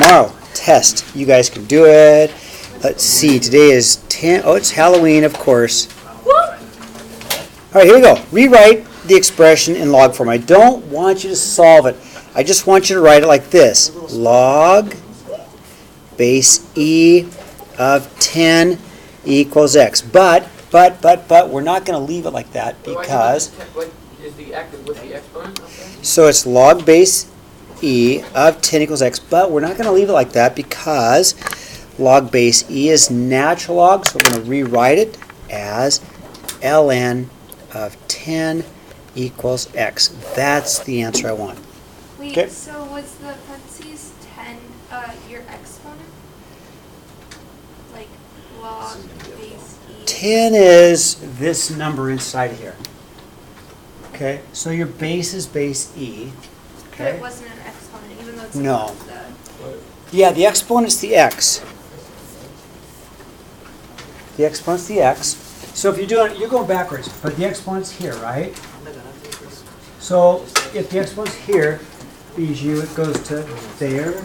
tomorrow, test. You guys can do it. Let's see, today is 10. Oh, it's Halloween, of course. All right, here we go. Rewrite the expression in log form. I don't want you to solve it. I just want you to write it like this. Log base E of 10 equals x. But we're not going to leave it like that because... What is the exponent? So it's log base E of 10 equals x, but we're not going to leave it like that because log base E is natural log, so we're going to rewrite it as ln of 10 equals x. That's the answer I want. Wait, okay. So was the parentheses 10 your exponent? Like log base E? 10 is this number inside here. Okay, so your base is base E. But Okay. it wasn't an exponent, even though it's No. above the... Yeah, the exponent's the x. The exponent's the x. So if you're doing it, you're going backwards, but the exponent's here, right? So if the exponent's here, Bijou, it goes to there.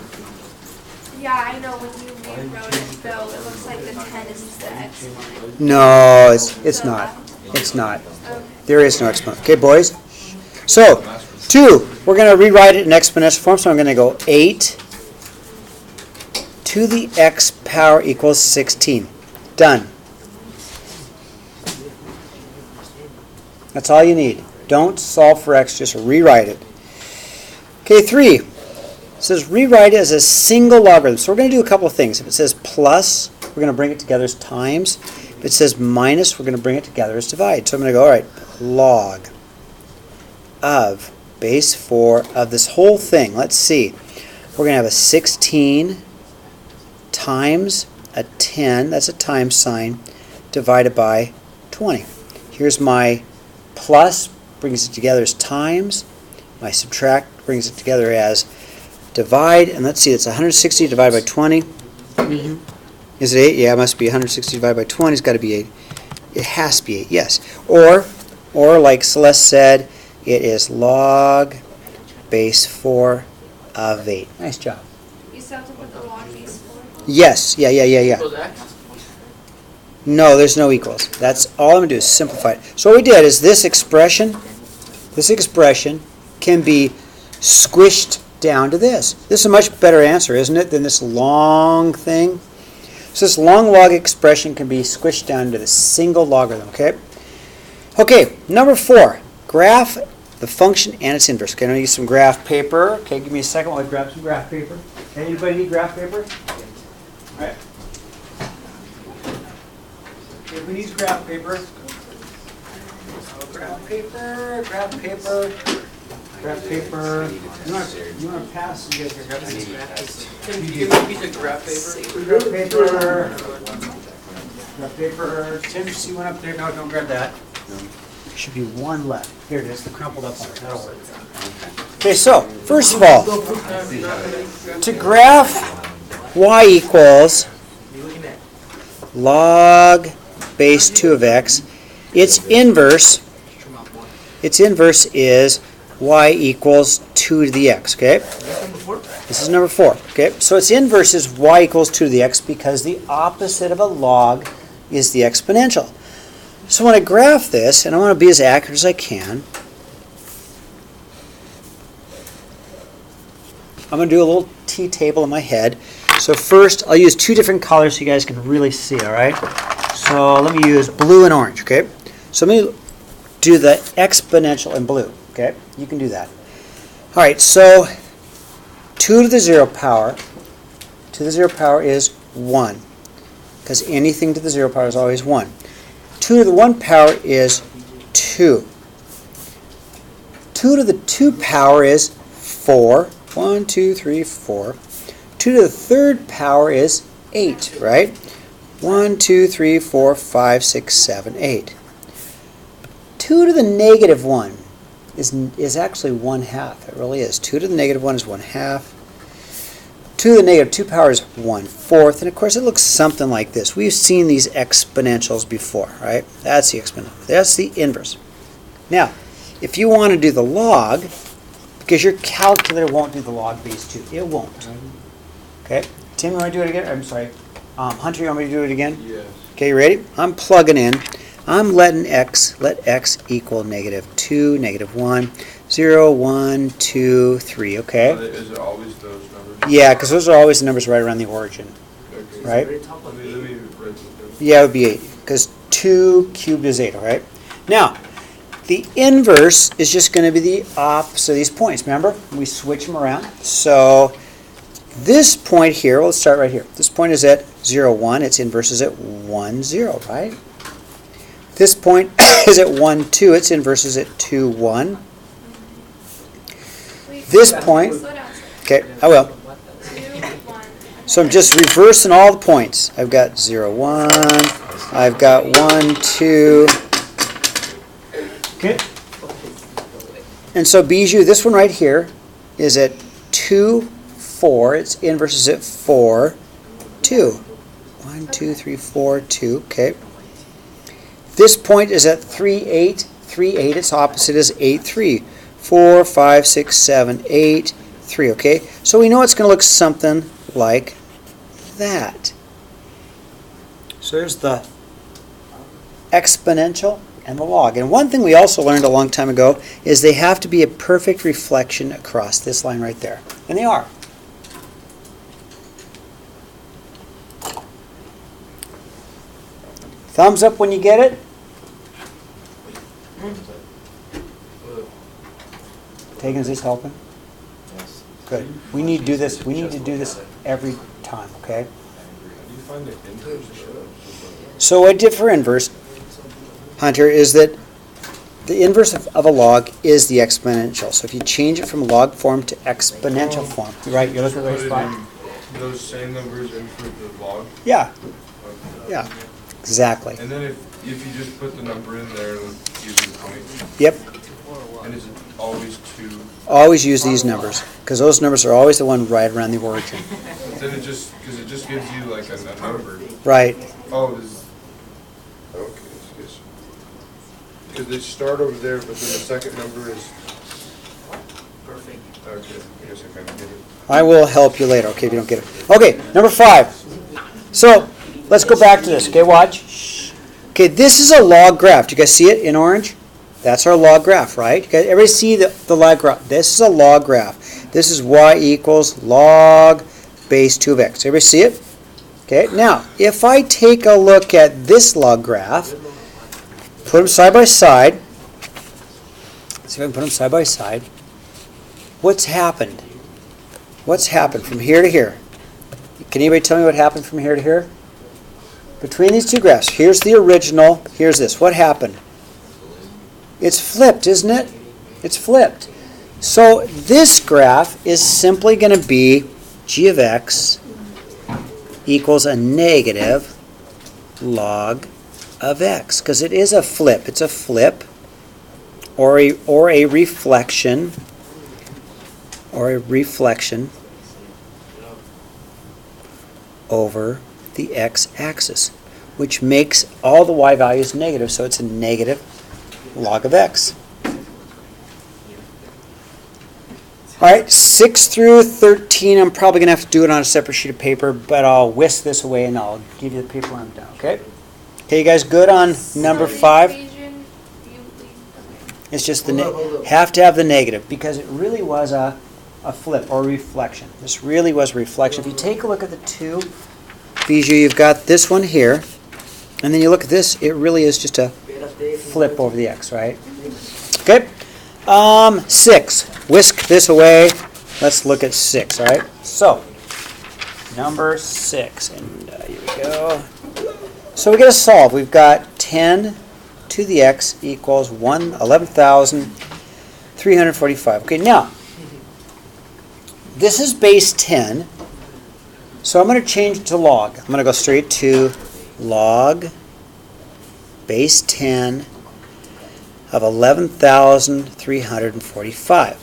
Yeah, I know when you rewrote it though, it looks like the 10 is the exponent. No, it's not. It's not. Okay. There is no exponent. Okay, boys? So, 2, we're going to rewrite it in exponential form, so I'm going to go 8 to the x power equals 16. Done. That's all you need. Don't solve for x, just rewrite it. Okay, 3. It says rewrite it as a single logarithm. So we're going to do a couple of things. If it says plus, we're going to bring it together as times. If it says minus, we're going to bring it together as divide. So I'm going to go, all right, log of base 4 of this whole thing. Let's see. We're going to have a 16 times a 10, that's a times sign, divided by 20. Here's my plus, brings it together as times. My subtract brings it together as divide. And let's see, it's 160 divided by 20. Is it 8? Yeah, it must be 160 divided by 20. It's got to be 8. It has to be 8, yes. Or like Celeste said, it is log base 4 of 8. Nice job. You still have to put the log base 4? Yes, yeah. Equals x? No, there's no equals. That's all I'm going to do is simplify it. So what we did is this expression can be squished down to this. This is a much better answer, isn't it, than this long thing? So this long log expression can be squished down to the single logarithm, okay? Okay, number 4. Graph the function and its inverse. Okay, I'm going to use some graph paper. Okay, give me a second while I grab some graph paper. Okay, anybody need graph paper? All right. Okay, who needs graph paper? Graph paper, graph paper, graph paper. You want to pass and get your graph paper? Can you give me a piece of graph paper? Graph paper. Graph paper. Tim, you see one up there? No, don't grab that. There should be one left. Here it is, the crumpled up one. That'll work. Okay, so, first of all, to graph y equals log base 2 of x, its inverse is y equals 2 to the x, okay? This is number 4, okay? So its inverse is y equals 2 to the x because the opposite of a log is the exponential. So when I graph this, and I want to be as accurate as I can, I'm going to do a little t-table in my head. So first, I'll use 2 different colors so you guys can really see, all right? So let me use blue and orange, okay? So let me do the exponential in blue, okay? You can do that. All right, so 2 to the 0 power is 1, because anything to the 0 power is always 1. 2 to the 1 power is 2. 2 to the 2 power is 4. 1, 2, 3, 4. 2 to the 3rd power is 8, right? 1, 2, 3, 4, 5, 6, 7, 8. 2 to the negative 1 is actually 1/2. It really is. 2 to the negative 1 is 1/2. 2 to the negative 2 power is 1/4. And of course it looks something like this. We've seen these exponentials before, right? That's the exponential. That's the inverse. Now, if you want to do the log, because your calculator won't do the log base 2. It won't. Okay, Tim, you want to do it again? I'm sorry. Hunter, you want me to do it again? Yes. Okay, you ready? I'm plugging in. I'm letting let x equal -2, -1, 0, 1, 2, 3, okay? Is it always those numbers? Yeah, because those are always the numbers right around the origin, Okay. right? Let me write this down. Yeah, it would be 8, because 2 cubed is 8, all right? Now, the inverse is just going to be the opposite of these points. Remember? We switch them around. So this point here, let's start right here. This point is at 0, 1. Its inverse is at 1, 0, right? This point is at 1, 2. Its inverse is at 2, 1. Wait, This slow point, down, okay, I will. 2, 1. So I'm just reversing all the points. I've got 0, 1. I've got 1, 2. Okay. And so Bijou, this one right here is at 2, 4. Its inverse is at 4, 2. 1, 2, 3, 4, 2. Okay. This point is at 3, 8. 3, 8. Its opposite is 8, 3. 4, 5, 6, 7, 8, 3. Okay. So we know it's going to look something like that. So there's the exponential and the log. And one thing we also learned a long time ago is they have to be a perfect reflection across this line right there. And they are. Thumbs up when you get it. Tegan, is this helping? Yes. Good. We need to do this. We need to do this every time, okay? How do you find the inverse? So what I did for inverse, Hunter, is that the inverse of a log is the exponential. So if you change it from log form to exponential form, right? You're looking at the right Put it spot? in those same numbers in for the log? Yeah, Okay. yeah, exactly. And then if you just put the number in there, it'll give you the point. Yep. And is it always 2? Always use these numbers because those numbers are always the one right around the origin. Then it just, because it just gives you like a number. Right. Oh, this, okay, yes. Because they start over there, but then the second number is, Perfect. okay, I guess I kind of get it. I will help you later, okay, if you don't get it. Okay, number 5. So let's go back to this, okay, watch. Okay, this is a log graph. Do you guys see it in orange? That's our log graph, right? You guys, everybody see the log graph? This is a log graph. This is y equals log base 2 of x. Everybody see it? Okay, now, if I take a look at this log graph, put them side by side, let's see if I can put them side by side, what's happened? What's happened from here to here? Can anybody tell me what happened from here to here? Between these two graphs, here's the original, here's this. What happened? It's flipped, isn't it? It's flipped. So this graph is simply going to be g of x equals a negative log of x, because it is a flip. It's a flip or a reflection over the x-axis, which makes all the y values negative, so it's a negative log of x. All right, 6 through 13, I'm probably going to have to do it on a separate sheet of paper, but I'll whisk this away and I'll give you the paper when I'm done, okay? Okay, you guys good on number So the 5? equation, okay. It's just have to have the negative, because it really was a flip or a reflection. This really was a reflection. If you take a look at the two, Bijou, you've got this one here, and then you look at this, it really is just a flip over the x, right? Okay. 6. Whisk this away. Let's look at 6, all right? So, number 6, and here we go. So we got to solve. We've got 10 to the x equals 11,345. Okay, now, this is base 10, so I'm going to change it to log. I'm going to go straight to log base 10 of 11,345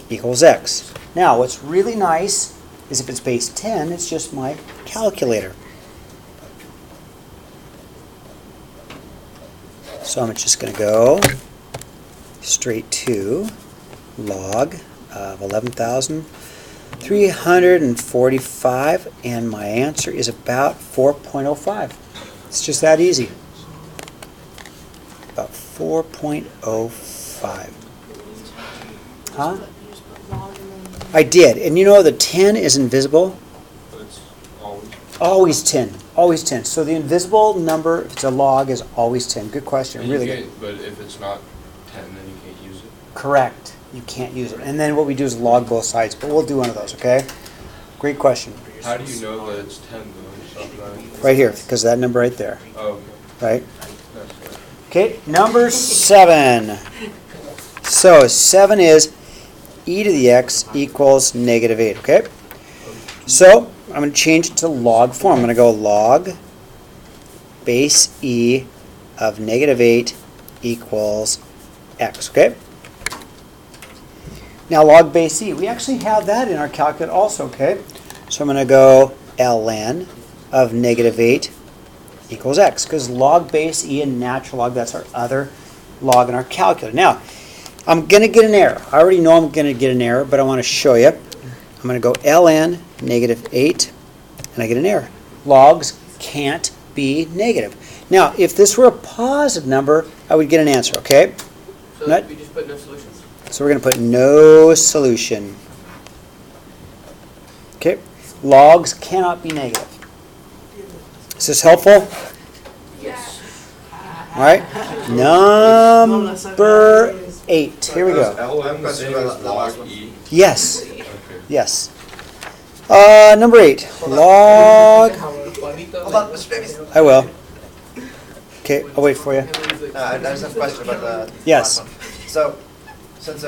equals x. Now, what's really nice is if it's base 10, it's just my calculator. So I'm just going to go straight to log of 11,345 345, and my answer is about 4.05. It's just that easy. About 4.05. Huh? I did. And you know the 10 is invisible? But it's always. Always 10. Always 10. So the invisible number, if it's a log, is always 10. Good question. And Really you good. can't- But if it's not 10, then you can't use it. Correct. You can't use it. And then what we do is log both sides. But we'll do one of those, okay? Great question. How do you know that it's 10 though? Right here, because that number right there. Oh, Right? that's right. Okay, number 7. So 7 is e to the x equals negative 8, okay? So I'm going to change it to log form. I'm going to go log base e of negative 8 equals x, okay? Now log base e, we actually have that in our calculator also, okay? So I'm going to go ln of negative 8 equals x, because log base e and natural log, that's our other log in our calculator. Now, I'm going to get an error. I already know I'm going to get an error, but I want to show you. I'm going to go ln negative 8, and I get an error. Logs can't be negative. Now, if this were a positive number, I would get an answer, okay? So Not- we just put no solutions. So we're going to put no solution. Okay? Logs cannot be negative. Is this helpful? Yeah. All right. Number 8. Here we go. Is ln the same as log e? Yes. Okay. Yes. Number 8. Log. Hold on, Mr. Davies. I will. Okay, I'll wait for you. I just have a question about the Yes. last one. So, since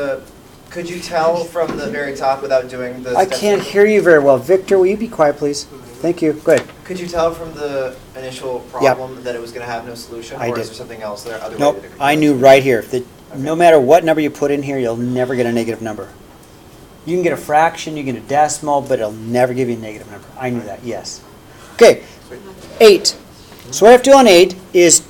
could you tell from the very top without doing the I steps? can't hear you very well. Victor, will you be quiet, please? Thank you. Go ahead. Could you tell from the initial problem that it was going to have no solution, I or did. is there something else there? Other way Nope. that it could I go? knew right here that no matter what number you put in here, you'll never get a negative number. You can get a fraction, you can get a decimal, but it'll never give you a negative number. I knew that, yes. Okay, 8. So what I have to do on 8 is,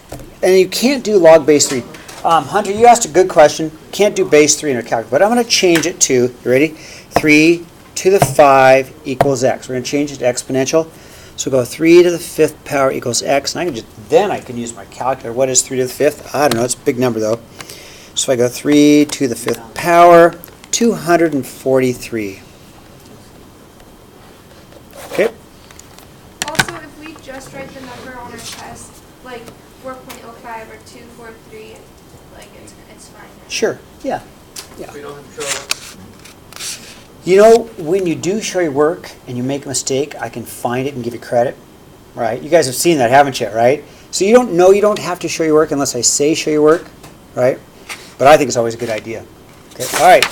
and you can't do log base 3. Hunter, you asked a good question. Can't do base 3 in our calculator, but I'm going to change it to, you ready? 3 to the 5 equals x. We're going to change it to exponential. So go 3 to the 5th power equals x, and then I can use my calculator. What is 3 to the 5th? I don't know. It's a big number though. So I go 3 to the 5th power, 243. Okay. Also, if we just write the number on our test, like 4.05 or 243, like it's fine. Sure. Yeah. We don't have to show it. You know, when you do show your work and you make a mistake, I can find it and give you credit. Right? You guys have seen that, haven't you? Right? So you don't have to show your work unless I say show your work. Right? But I think it's always a good idea. Okay. All right.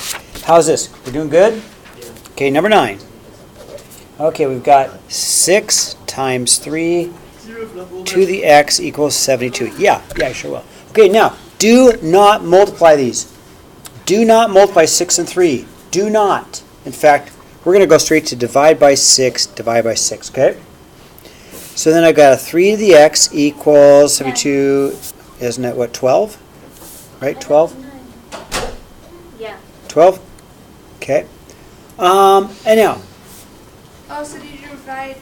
How's this? We're doing good? Okay, number 9. Okay, we've got 6 times 3 to the x equals 72. Yeah, I sure will. Okay, now, do not multiply these. Do not multiply 6 and 3. Do not. In fact, we're going to go straight to divide by 6, okay? So then I've got a 3 to the x equals 72, isn't it, what, 12? Right, 12? Yeah. 12? Okay. And now, Oh, so did you divide?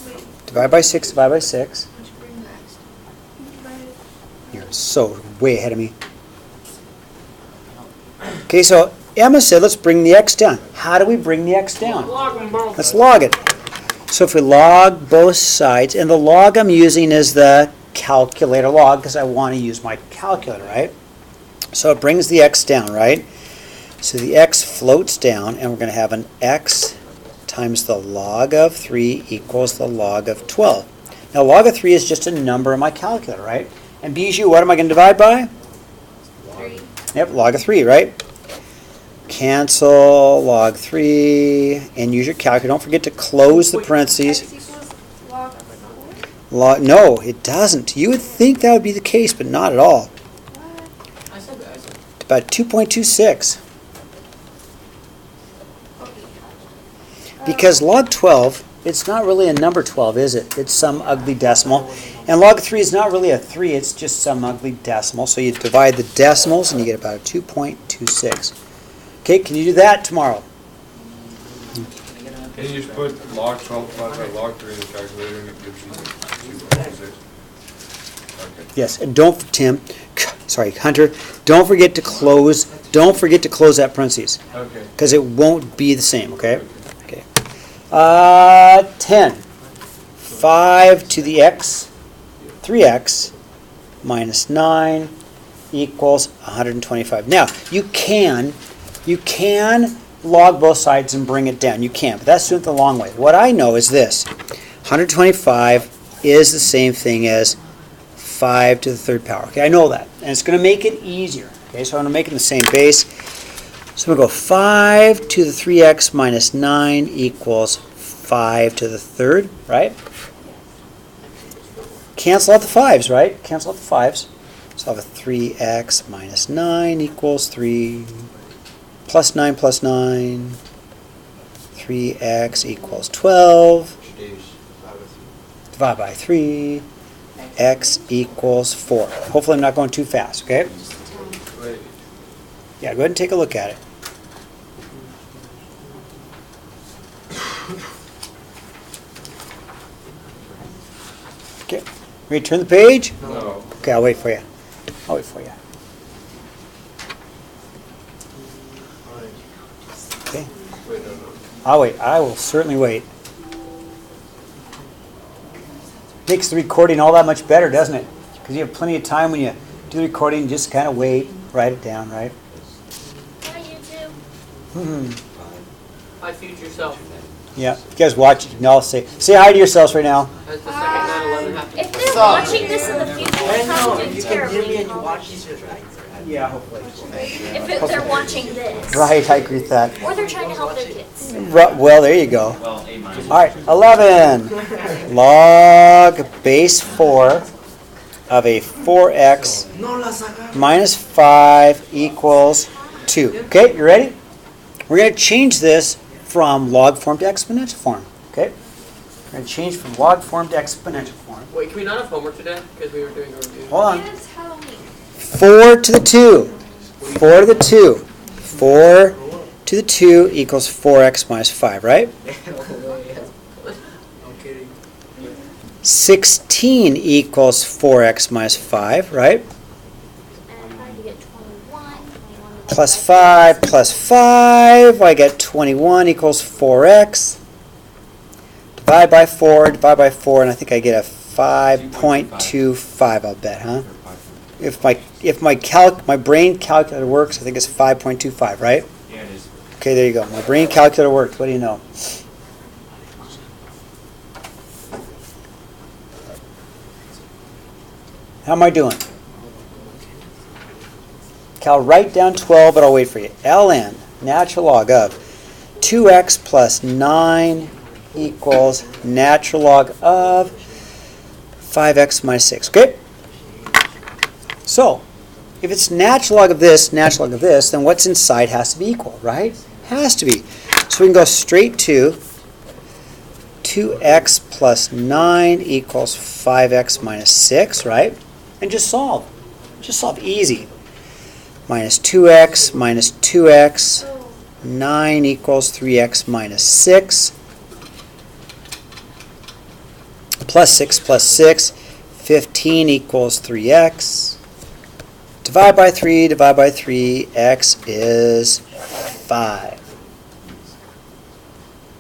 Wait, divide by 6, divide by 6. which bring next? You divided. You're so way ahead of me. Okay, so Emma said let's bring the x down. How do we bring the x down? Let's log it. So if we log both sides, and the log I'm using is the calculator log because I want to use my calculator, right? So it brings the x down, right? So the x floats down, and we're going to have an x times the log of 3 equals the log of 12. Now log of 3 is just a number in my calculator, right? And Bijou, what am I going to divide by? 3. Yep, log of 3, right? Cancel log 3 and use your calculator. Don't forget to close the parentheses. X equals log of 4. No, it doesn't. You would think that would be the case, but not at all. What? I said that. About 2.26. Okay. Because log 12, it's not really a number 12, is it? It's some ugly decimal. And log 3 is not really a 3, it's just some ugly decimal. So you divide the decimals and you get about a 2.26. Okay, can you do that tomorrow? And you just put log 12 divided by log 3 in the calculator and it gives you 2.6. Okay. Yes, and don't, Tim, sorry, Hunter, don't forget to close that parentheses, Okay. because it won't be the same, okay? Okay. 10. 5 to the x, 3x, minus 9 equals 125. Now, you can log both sides and bring it down. You can, but that's doing it the long way. What I know is this. 125 is the same thing as 5 to the third power. Okay, I know that. And it's going to make it easier. Okay, so I'm going to make it the same base. So I'm going to go 5 to the 3x minus 9 equals 5 to the third, right? Cancel out the 5's, right? Cancel out the 5's. So I have a 3x minus 9 equals 3 plus 9 plus 9. 3x equals 12. Divide by 3. X equals 4. Hopefully I'm not going too fast, okay? Yeah, go ahead and take a look at it. Okay, ready to turn the page? No. Okay, I'll wait for you. I'll wait for you. Okay, Wait, no. I'll wait. I will certainly wait. Makes the recording all that much better, doesn't it? Because you have plenty of time when you do the recording, just kind of wait, write it down, right? Hi, YouTube. Hi, future self. Yeah, you guys watch it. You can all say hi to yourselves right now. That's the second 9/11 happened. If they're watching this in the future, they'll probably do terribly. Yeah, hopefully. If they're watching this. Right, I agree with that. Or they're trying to help their kids. Well, there you go. All right, 11. Log base 4 of a 4x minus 5 equals 2. Okay, you ready? We're going to change this from log form to exponential form. Okay? We're going to change from log form to exponential form. Wait, can we not have homework today? Because we were doing a review. Hold on. It's Halloween. 4 to the 2. 4 to the 2. 4 to the 2 equals 4x minus 5, right? 16 equals 4x minus 5, right? And you get 21. Plus 5 plus 5, I get 21 equals 4x. Divide by 4, and I think I get a 5.25, I'll bet, huh? If my brain calculator works, I think it's 5.25, right? Yeah, it is. Okay, there you go. My brain calculator worked. What do you know? How am I doing? Cal, write down 12, but I'll wait for you. ln, natural log of 2x plus 9 equals natural log of 5x minus 6. Okay? So, if it's natural log of this, then what's inside has to be equal, right? Has to be. So we can go straight to 2x plus 9 equals 5x minus 6, right? And just solve. Just solve easy. Minus 2x minus 2x. 9 equals 3x minus 6. Plus 6 plus 6. 15 equals 3x. Divide by 3, x is 5.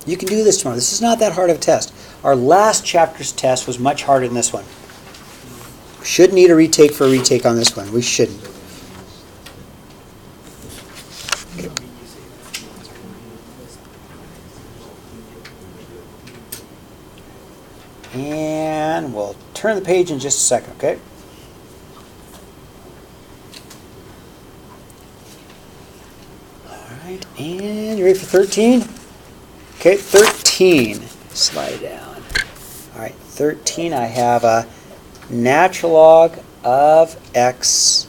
You can do this tomorrow. This is not that hard of a test. Our last chapter's test was much harder than this one. Shouldn't need a retake for a retake on this one. We shouldn't. Okay. And we'll turn the page in just a second, okay? And you ready for 13? Okay, 13. Slide it down. All right, 13, I have a natural log of x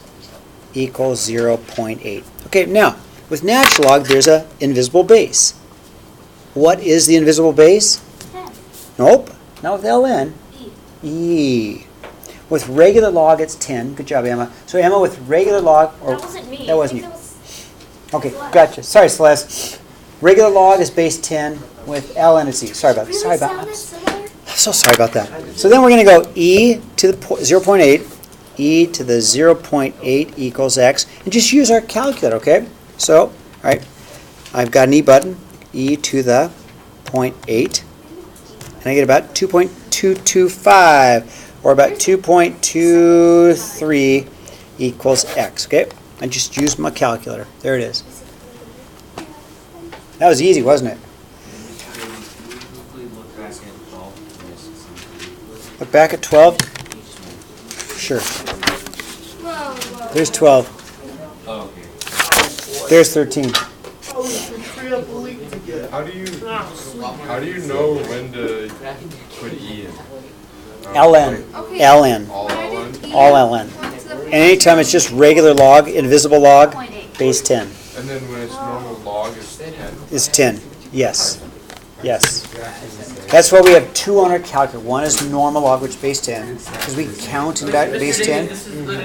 equals 0.8. Okay, now, with natural log, there's an invisible base. What is the invisible base? 10. Nope, not with ln. E. E. With regular log, it's 10. Good job, Emma. So, Emma, with regular log... That wasn't me. That wasn't I you. think that was Okay, Celeste. gotcha. Sorry, Celeste. Regular log is base 10 with ln is e. Sorry about that. Really sounded similar? I'm so sorry about that. So then we're going to go e to the 0.8, e to the 0.8 equals x, and just use our calculator, okay? So, all right, I've got an e button, e to the 0.8, and I get about 2.225, or about 2.23 equals x, okay? I just used my calculator. There it is. That was easy, wasn't it? Look back at 12. Sure. Whoa. There's 12. There's 13. How do you know when to put E in? ln. Okay. ln. All When I ln? did E, All ln. went to the And anytime it's just regular log, invisible log, 0.8. base 10 And then when it's normal log, it's 10. is 10. Yes. Yes. That's why we have two on our calculator. One is normal log, which is base 10, because we count in that base 10.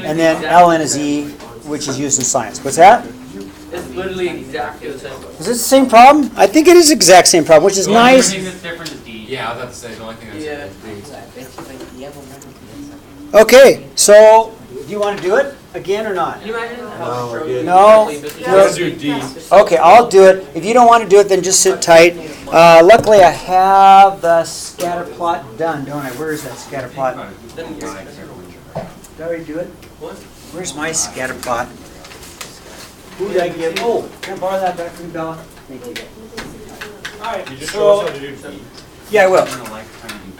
And then ln is e, which is used in science. What's that? It's literally exactly the same. Is it the same problem? I think it is the exact same problem, which is nice. The only thing that's different is D. Yeah, I was about to say, the only thing that's Yeah. Okay, so do you want to do it again or not? Can you imagine how No, we're good. No. Let's do D. Okay, I'll do it. If you don't want to do it, then just sit tight. Luckily, I have the scatter plot done, don't I? Where is that scatter plot? Did I already do it? What? Where's my scatter plot? Who did I give? Oh, can I borrow that back from you, Bella? Thank you. All right, You just show us how to do D. yeah, I will.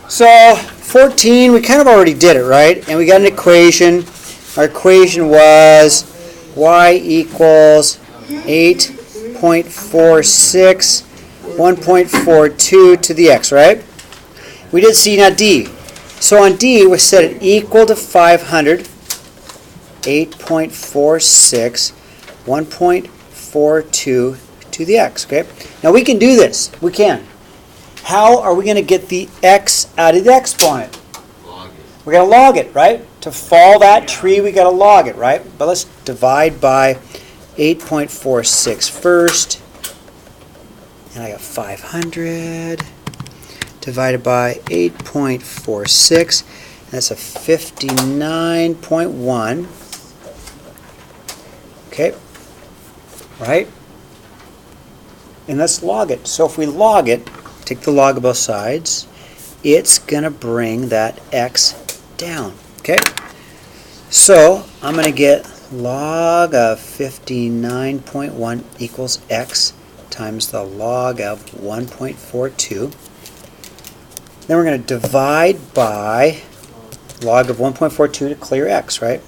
So 14, we kind of already did it, right? And we got an equation. Our equation was y equals 8.46, 1.42 to the x, right? We did C, not D. So on D, we set it equal to 500, 8.46, 1.42 to the x, okay? Now we can do this. We can. How are we going to get the x out of the exponent? We got to log it, right? To follow that tree, we got to log it, right? But let's divide by 8.46 first. And I got 500 divided by 8.46. That's a 59.1. Okay, right? And let's log it. So if we log it, take the log of both sides, it's going to bring that x down. Okay? So I'm going to get log of 59.1 equals x times the log of 1.42. Then we're going to divide by log of 1.42 to clear x, right?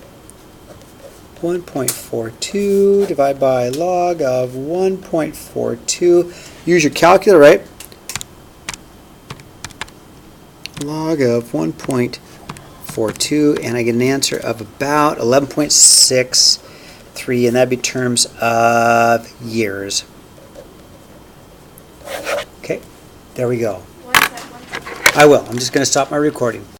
1.42 divided by log of 1.42. Use your calculator, right? Log of 1.42, and I get an answer of about 11.63, and that'd be terms of years. Okay, there we go. One sec. I will. I'm just going to stop my recording.